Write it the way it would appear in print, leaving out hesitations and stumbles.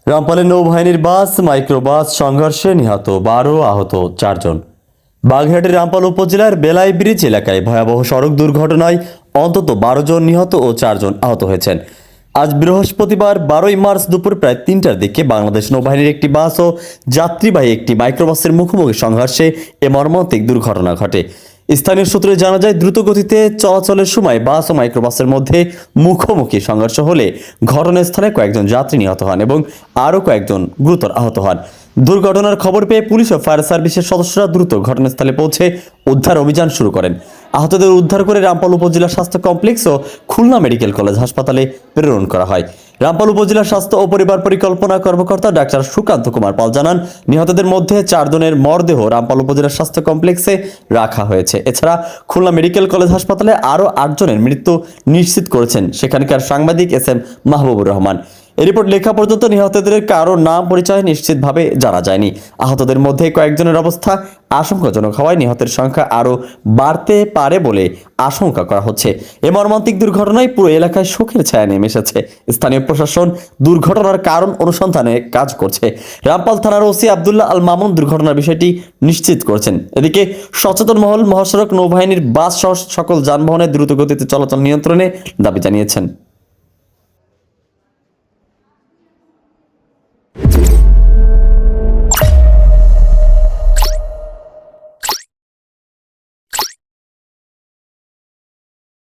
রামপালে নৌবাহিনীর বাস মাইক্রোবাস সংঘর্ষে নিহত 12, আহত 4 জন। বাগেরহাটের রামপাল উপজেলার বেলাই ব্রিজ এলাকায় ভয়াবহ সড়ক দুর্ঘটনায় অন্তত 12 জন নিহত ও 4 জন আহত হয়েছেন। আজ বৃহস্পতিবার 12 মার্চ দুপুর প্রায় 3টার দিকে বাংলাদেশ নৌবাহিনীর একটি বাস ও যাত্রীবাহী একটি মাইক্রোবাসের মুখোমুখি সংঘর্ষে এ মর্মান্তিক দুর্ঘটনা ঘটে। স্থানীয় সূত্রে জানা যায়, দ্রুত গতিতে চলাচলের সময় বাস ও মাইক্রোবাসের মধ্যে মুখোমুখি সংঘর্ষ হলে ঘটনাস্থলে কয়েকজন যাত্রী নিহত হন এবং আরও কয়েকজন গুরুতর আহত হন। দুর্ঘটনার খবর পেয়ে পুলিশ ও ফায়ার সার্ভিসের সদস্যরা দ্রুত ঘটনাস্থলে পৌঁছে উদ্ধার অভিযান শুরু করেন। আহতদের উদ্ধার করে রামপাল উপজেলা স্বাস্থ্য কমপ্লেক্স ও খুলনা মেডিকেল কলেজ হাসপাতালে প্রেরণ করা হয়। রামপাল উপজেলা স্বাস্থ্য ও পরিবার পরিকল্পনা কর্মকর্তা ডাক্তার সুকান্ত কুমার পাল জানান, নিহতদের মধ্যে 4 জনের মরদেহ রামপাল উপজেলা স্বাস্থ্য কমপ্লেক্সে রাখা হয়েছে। এছাড়া খুলনা মেডিকেল কলেজ হাসপাতালে আরও 8 জনের মৃত্যু নিশ্চিত করেছেন সেখানকার সাংবাদিক এস.এম. মাহবুবুর রহমান। এই রিপোর্ট লেখা পর্যন্ত নিহতদের কারো নাম পরিচয় নিশ্চিতভাবে জানা যায়নি। আহতদের মধ্যে কয়েকজনের অবস্থা আশঙ্কাজনক হওয়ায় নিহতের সংখ্যা আরও বাড়তে পারে বলে আশঙ্কা করা হচ্ছে। এ মর্মান্তিক দুর্ঘটনায় পুরো এলাকায় শোকের ছায়া নেমে এসেছে। স্থানীয় প্রশাসন দুর্ঘটনার কারণ অনুসন্ধানে কাজ করছে। রামপাল থানার ওসি আব্দুল্লাহ আল মামুন দুর্ঘটনার বিষয়টি নিশ্চিত করেছেন। এদিকে সচেতন মহল মহাসড়ক নৌবাহিনীর বাস সহ সকল যানবাহনের দ্রুত গতিতে চলাচল নিয়ন্ত্রণে দাবি জানিয়েছেন।